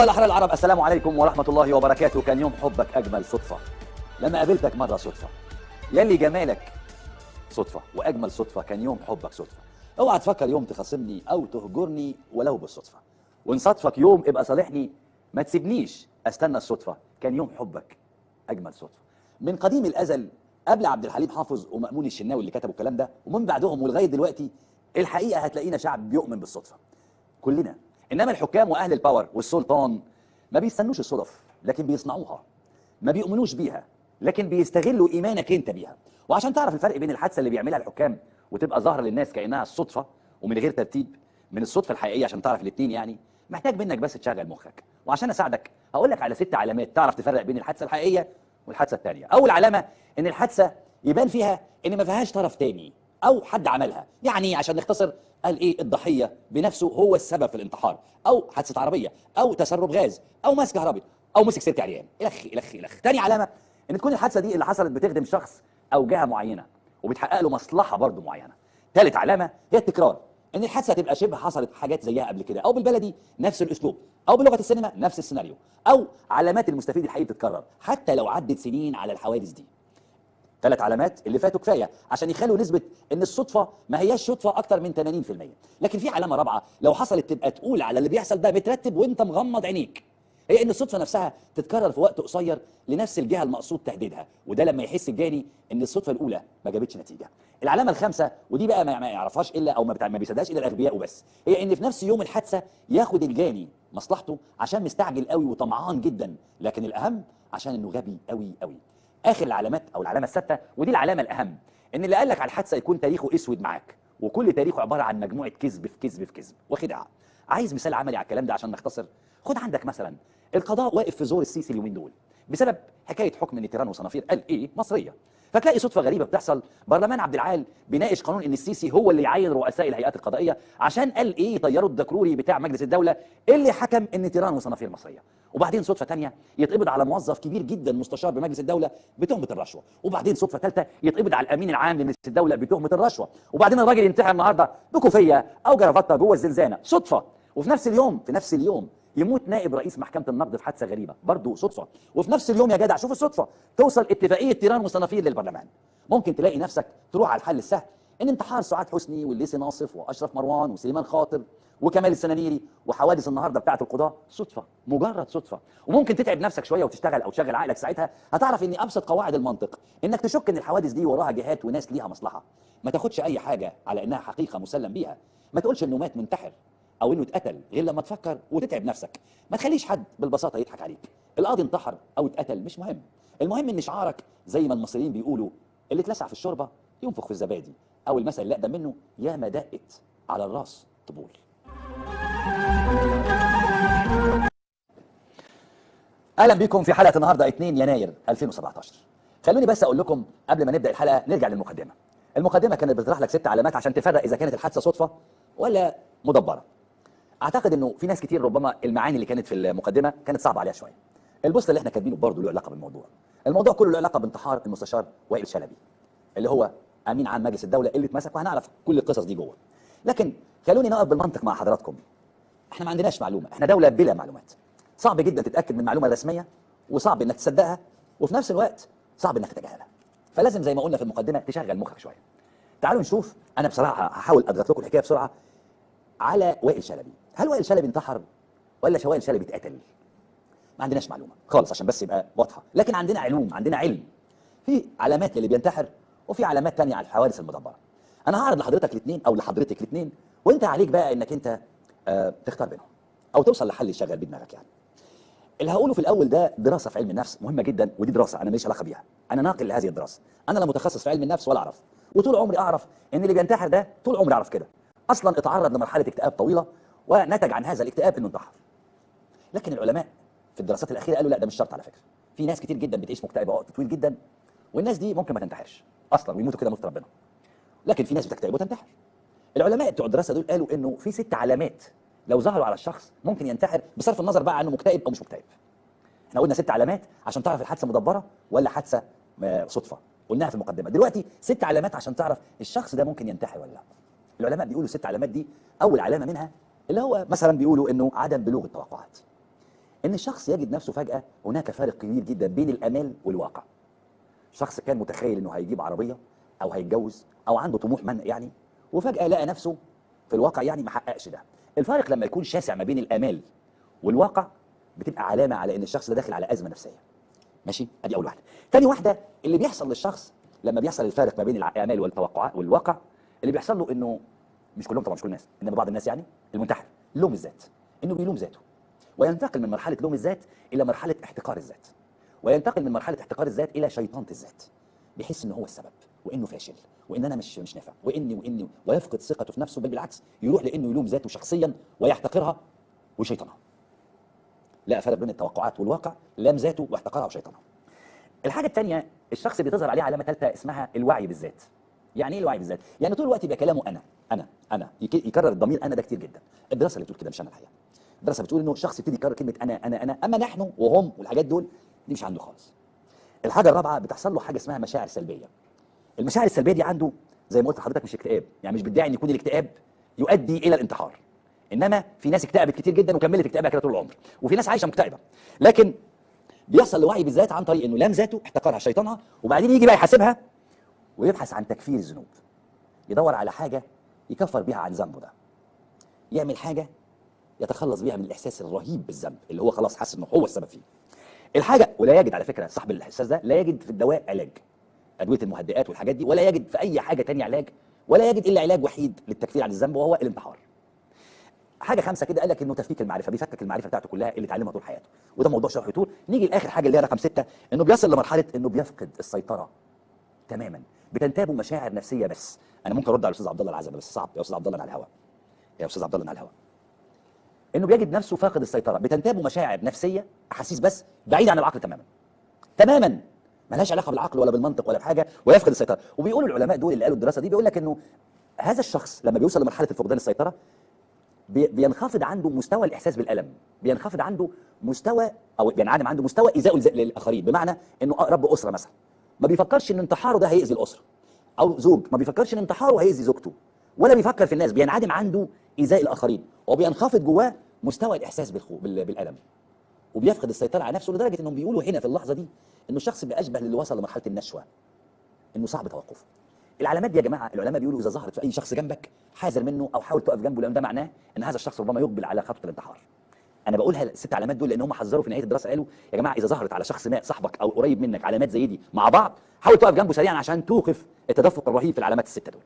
أيها الأحرار العرب، السلام عليكم ورحمة الله وبركاته. كان يوم حبك أجمل صدفة لما قابلتك مرة صدفة، يلي جمالك صدفة وأجمل صدفة كان يوم حبك صدفة. اوعى تفكر يوم تخاصمني أو تهجرني ولو بالصدفة، وإن صدفك يوم ابقى صالحني، ما تسيبنيش أستنى الصدفة. كان يوم حبك أجمل صدفة. من قديم الأزل قبل عبد الحليم حافظ ومأمون الشناوي اللي كتبوا الكلام ده، ومن بعدهم ولغاية دلوقتي الحقيقة هتلاقينا شعب بيؤمن بالصدفة كلنا. انما الحكام واهل الباور والسلطان ما بيستنوش الصدف لكن بيصنعوها، ما بيؤمنوش بيها لكن بيستغلوا ايمانك انت بيها. وعشان تعرف الفرق بين الحادثه اللي بيعملها الحكام وتبقى ظاهره للناس كانها الصدفه ومن غير ترتيب من الصدفه الحقيقيه، عشان تعرف الاثنين يعني محتاج منك بس تشغل مخك. وعشان اساعدك هقول لك على 6 علامات تعرف تفرق بين الحادثه الحقيقيه والحادثه الثانيه. اول علامه ان الحادثه يبان فيها ان ما فيهاش طرف تاني او حد عملها، يعني عشان نختصر قال ايه، الضحيه بنفسه هو السبب في الانتحار، او حادثه عربيه، او تسرب غاز، او ماس كهربي، او مسك سلك عريان، الخ الخ الخ. تاني علامه ان تكون الحادثه دي اللي حصلت بتخدم شخص او جهه معينه وبتحقق له مصلحه برضه معينه. تالت علامه هي التكرار، ان الحادثه تبقى شبه حصلت حاجات زيها قبل كده، او بالبلدي نفس الاسلوب، او بلغه السينما نفس السيناريو، او علامات المستفيد الحقيقي بتتكرر حتى لو عدت سنين على الحوادث دي. 3 علامات اللي فاتوا كفايه عشان يخلوا نسبه ان الصدفه ما هياش صدفه اكتر من 80%. لكن في علامه رابعه لو حصلت تبقى تقول على اللي بيحصل ده مترتب وانت مغمض عينيك، هي ان الصدفه نفسها تتكرر في وقت قصير لنفس الجهه المقصود تهديدها، وده لما يحس الجاني ان الصدفه الاولى ما جابتش نتيجه. العلامه الخامسه ودي بقى ما يعرفهاش الا او ما بيصدقهاش الا الاغبياء وبس، هي ان في نفس يوم الحادثه ياخد الجاني مصلحته عشان مستعجل قوي وطمعان جدا، لكن الاهم عشان انه غبي قوي قوي. اخر العلامات او العلامه السادسه ودي العلامه الاهم، ان اللي قال لك على الحادثه يكون تاريخه اسود معاك، وكل تاريخه عباره عن مجموعه كذب في كذب في كذب وخدعه. عايز مثال عملي على الكلام ده عشان نختصر؟ خد عندك مثلا القضاء واقف في زور السيسي اليومين دول بسبب حكايه حكم ان تيران وصنافير قال ايه مصريه، فتلاقي صدفه غريبه بتحصل، برلمان عبد العال بيناقش قانون ان السيسي هو اللي يعين رؤساء الهيئات القضائيه عشان قال ايه طيروا الدكروري بتاع مجلس الدوله اللي حكم ان تيران وصنافير مصريه. وبعدين صدفه ثانيه يتقبض على موظف كبير جدا مستشار بمجلس الدوله بتهمه الرشوه، وبعدين صدفه ثالثه يتقبض على الامين العام لمجلس الدوله بتهمه الرشوه، وبعدين الراجل ينتحر النهارده بكوفيه او جرافطه جوه الزنزانه، صدفه. وفي نفس اليوم يموت نائب رئيس محكمه النقد في حادثه غريبه برضه صدفه. وفي نفس اليوم يا جدع شوف الصدفه توصل اتفاقيه تيران وصنافير للبرلمان. ممكن تلاقي نفسك تروح على الحل السهل، ان انتحار سعاد حسني والليثي ناصف واشرف مروان وسليمان خاطر وكمال السنانيري وحوادث النهارده بتاعه القضاه صدفه، مجرد صدفه. وممكن تتعب نفسك شويه وتشتغل او تشغل عقلك، ساعتها هتعرف ان ابسط قواعد المنطق انك تشك ان الحوادث دي وراها جهات وناس ليها مصلحه. ما تاخدش اي حاجه على انها حقيقه مسلم بيها، ما تقولش انه مات منتحر او انه اتقتل غير لما تفكر وتتعب نفسك. ما تخليش حد بالبساطه يضحك عليك، القاضي انتحر او اتقتل مش مهم، المهم ان شعارك زي ما المصريين بيقولوا اللي اتلسع في الشوربه ينفخ في الزبادي، او المثل اللي اقدم منه يا ما دقت على الراس طبول. اهلا بكم في حلقه النهارده 2 يناير 2017. خلوني بس اقول لكم قبل ما نبدا الحلقه نرجع للمقدمه. المقدمه كانت بتطرح لك 6 علامات عشان تفرق اذا كانت الحادثه صدفه ولا مدبره. اعتقد انه في ناس كتير ربما المعاني اللي كانت في المقدمه كانت صعبه عليها شويه. البوست اللي احنا كاتبينه برضه له علاقه بالموضوع. الموضوع كله له علاقه بانتحار المستشار وائل شلبي اللي هو امين عام مجلس الدوله اللي اتمسك، وهنعرف كل القصص دي جوه. لكن خلوني نقف بالمنطق مع حضراتكم. احنا ما عندناش معلومه، احنا دوله بلا معلومات. صعب جدا تتاكد من المعلومه الرسميه، وصعب انك تصدقها، وفي نفس الوقت صعب انك تتجاهلها. فلازم زي ما قلنا في المقدمه تشغل مخك شويه. تعالوا نشوف، انا بصراحه هحاول اضغط لكم الحكايه بسرعه على وائل شلبي. هل وائل شلبي انتحر ولا وائل شلبي اتقتل؟ ما عندناش معلومه خالص عشان بس يبقى واضحه، لكن عندنا علوم، عندنا علم. في علامات للي بينتحر وفي علامات تانية على الحوادث المدبره. انا هعرض لحضرتك الاثنين او لحضرتك الاثنين، وانت عليك بقى انك انت تختار بينهم او توصل لحل يشغل بدماغك. يعني اللي هقوله في الاول ده دراسه في علم النفس مهمه جدا، ودي دراسه انا ماليش علاقه بيها، انا ناقل لهذه الدراسه، انا لا متخصص في علم النفس ولا اعرف، وطول عمري اعرف ان اللي بينتحر ده طول عمري اعرف كده اصلا اتعرض لمرحله اكتئاب طويله ونتج عن هذا الاكتئاب انه انتحر. لكن العلماء في الدراسات الاخيره قالوا لا، ده مش شرط على فكره. في ناس كتير جدا بتعيش مكتئبه وقت طويل جدا، والناس دي ممكن ما تنتحرش اصلا ويموتوا كده موت ربنا، لكن في ناس بتكتئب وتنتحر. العلماء بتوع الدراسه دول قالوا انه في 6 علامات لو ظهروا على الشخص ممكن ينتحر، بصرف النظر بقى عنه مكتئب او مش مكتئب. احنا قلنا 6 علامات عشان تعرف الحادثه مدبره ولا حادثه صدفه، قلناها في المقدمه. دلوقتي 6 علامات عشان تعرف الشخص ده ممكن ينتحر ولا لا. العلماء بيقولوا 6 علامات دي، اول علامه منها اللي هو مثلا بيقولوا انه عدم بلوغ التوقعات. ان الشخص يجد نفسه فجاه هناك فارق كبير جدا بين الامال والواقع. شخص كان متخيل انه هيجيب عربيه او هيتجوز او عنده طموح يعني، وفجاه لقى نفسه في الواقع يعني ما حققش ده. الفارق لما يكون شاسع ما بين الامال والواقع بتبقى علامه على ان الشخص ده داخل على ازمه نفسيه. ماشي، ادي اول واحده. تاني واحده، اللي بيحصل للشخص لما بيحصل الفارق ما بين الامال والتوقعات والواقع، اللي بيحصل له انه مش كلهم طبعا، مش كل الناس، انما بعض الناس يعني المنتحر، لوم الذات، انه بيلوم ذاته، وينتقل من مرحله لوم الذات الى مرحله احتقار الذات، وينتقل من مرحله احتقار الذات الى شيطنه الذات، بيحس ان هو السبب وانه فاشل وان انا مش نافع واني ويفقد ثقته في نفسه، بل بالعكس يروح لانه يلوم ذاته شخصيا ويحتقرها ويشيطنها. لا فرق بين التوقعات والواقع، لام ذاته واحتقرها وشيطنها. الحاجه الثانيه، الشخص بيظهر عليه علامه ثالثه اسمها الوعي بالذات. يعني ايه الوعي بالذات؟ يعني طول الوقت يبقى كلامه انا يكرر الضمير انا ده كتير جدا. الدراسه اللي بتقول كده مش انا الحقيقه. الدراسه بتقول انه الشخص يبتدي يكرر كلمه انا، اما نحن وهم والحاجات دول دي مش عنده خالص. الحاجه الرابعه، بتحصل له حاجه اسمها مشاعر سلبيه. المشاعر السلبيه دي عنده زي ما قلت لحضرتك مش اكتئاب، يعني مش بيدعي ان يكون الاكتئاب يؤدي الى الانتحار، انما في ناس اكتئبت كتير جدا وكملت اكتئابها كده طول العمر، وفي ناس عايشه مكتئبه. لكن بيحصل لوعي بالذات عن طريق انه لام ذاته، احتقرها، شيطانها، وبعدين يجي بقى يحاسبها ويبحث عن تكفير الذنوب، يدور على حاجه يكفر بيها عن ذنبه ده، يعمل حاجه يتخلص بيها من الاحساس الرهيب بالذنب اللي هو خلاص حاسس انه هو السبب فيه. الحاجه، ولا يجد على فكره صاحب الاحساس ده لا يجد في الدواء علاج، ادويه المهدئات والحاجات دي، ولا يجد في اي حاجه تانية علاج، ولا يجد الا علاج وحيد للتكفير عن الذنب وهو الانتحار. حاجه خامسه كده، قال لك انه تفكيك المعرفه، بيفكك المعرفه بتاعته كلها اللي اتعلمها طول حياته، وده موضوع شرح يطول. نيجي لاخر حاجه اللي هي رقم 6، انه بيصل لمرحله انه بيفقد السيطره تماما، بتنتابه مشاعر نفسيه بس. انا ممكن ارد على الاستاذ عبد الله العزبي بس صعب يا استاذ عبد الله على الهواء، يا استاذ عبد الله على الهواء. انه بيجد نفسه فاقد السيطره، بتنتابه مشاعر نفسيه، احاسيس بس، بعيد عن العقل تماما تماما، ملهاش علاقه بالعقل ولا بالمنطق ولا بحاجه، ويفقد السيطره. وبيقولوا العلماء دول اللي قالوا الدراسه دي، بيقول لك انه هذا الشخص لما بيوصل لمرحله الفقدان السيطره بينخفض عنده مستوى الاحساس بالالم، بينخفض عنده مستوى او بينعدم عنده مستوى ايذائه للاخرين، بمعنى انه رب اسره مثلا ما بيفكرش ان انتحاره ده هيأذي الاسره، او زوج ما بيفكرش ان انتحاره هيأذي زوجته، ولا بيفكر في الناس، بينعدم عنده ايذاء الاخرين، وبينخفض جواه مستوى الاحساس بالالم، وبيفقد السيطره على نفسه، لدرجه انهم بيقولوا هنا في اللحظه دي انه الشخص بيبقى اشبه للي وصل لمرحله النشوه، انه صعب توقفه. العلامات دي يا جماعه العلماء بيقولوا اذا ظهرت في اي شخص جنبك حاذر منه او حاول تقف جنبه، لان ده معناه ان هذا الشخص ربما يقبل على خطوه الانتحار. انا بقولها الست علامات دول لان هم حذروا في نهايه الدراسه، قالوا يا جماعه اذا ظهرت على شخص ما صاحبك او قريب منك علامات زي دي مع بعض، حاول تقف جنبه سريعا عشان توقف التدفق الرهيب في العلامات السته دول.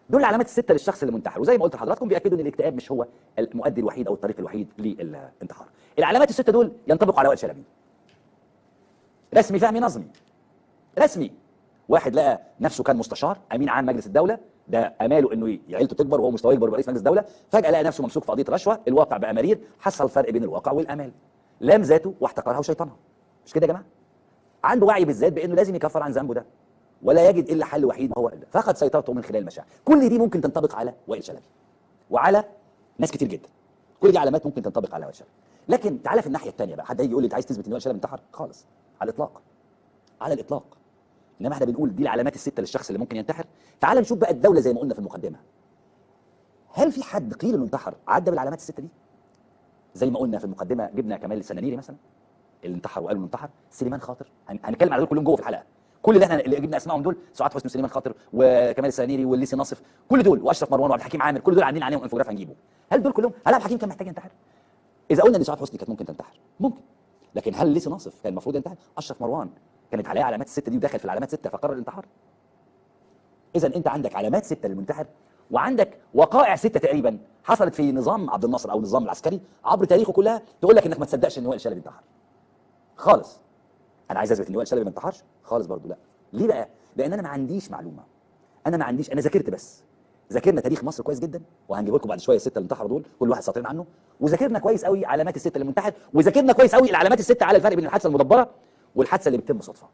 دول العلامات السته للشخص المنتحر، وزي ما قلت لحضراتكم بياكدوا ان الاكتئاب مش هو المؤدي الوحيد او الطريق الوحيد للانتحار. العلامات السته دول ينطبقوا على وائل شلبي. رسمي فهمي نظمي. رسمي، واحد لقى نفسه كان مستشار امين عام مجلس الدوله، ده اماله انه عيلته تكبر وهو مستواه يكبر رئيس مجلس الدوله، فجاه لقى نفسه ممسوك في قضيه رشوه، الواقع بقى مرير، حصل فرق بين الواقع والامال، لام ذاته واحتقرها وشيطانها. مش كده يا جماعه؟ عنده وعي بالذات بانه لازم يكفر عن ذنبه ده، ولا يجد الا حل وحيد وهو فقد سيطرته من خلال المشاعر. كل دي ممكن تنطبق على وائل شلبي وعلى ناس كتير جدا، كل دي علامات ممكن تنطبق على وائل شلبي. لكن تعالى في الناحيه الثانيه بقى، حد هيجي يقول لي انت عايز تثبت ان وائل شلبي انتحر؟ خالص، على الاطلاق، على الاطلاق. انما احنا بنقول دي العلامات السته للشخص اللي ممكن ينتحر. تعال نشوف بقى الدوله زي ما قلنا في المقدمه، هل في حد قيل انه انتحر عدى بالعلامات السته دي؟ زي ما قلنا في المقدمه جبنا كمال السنانيري مثلا اللي انتحر وقالوا انه انتحر، سليمان خاطر، هنتكلم على دول كلهم جوه في الحلقه، كل اللي احنا اللي جبنا اسمائهم دول، سعاد حسني وسليمان خاطر وكمال السنانيري والليسي ناصف، كل دول، واشرف مروان وعبد الحكيم عامر، كل دول عاملين عليهم انفوجراف هنجيبه. هل دول كلهم، هل عبد الحكيم كان محتاج ينتحر؟ اذا قلنا ان سعاد حسني كانت ممكن تنتحر، ممكن، لكن هل ليسي ناصف كان المفروض ينتحر؟ اشرف مروان كانت عليه علامات السته دي ودخل في العلامات سته فقرر الانتحار. اذا انت عندك علامات سته للمنتحر، وعندك وقائع سته تقريبا حصلت في نظام عبد الناصر او النظام العسكري عبر تاريخه كلها تقول لك انك ما تصدقش ان وائل شلبي انتحر خالص. انا عايز اثبت ان وائل شلبي ما انتحرش خالص برضه، لا. ليه بقى؟ لان انا ما عنديش معلومه، انا ذاكرت بس، ذاكرنا تاريخ مصر كويس جدا، وهنجيب لكم بعد شويه السته اللي انتحروا دول كل واحد سطرين عنه، وذاكرنا كويس قوي علامات السته اللي منتحر، وذاكرنا كويس قوي العلامات السته على الفرق بين الحادثه المدبره والحادثه اللي بتتم صدفه.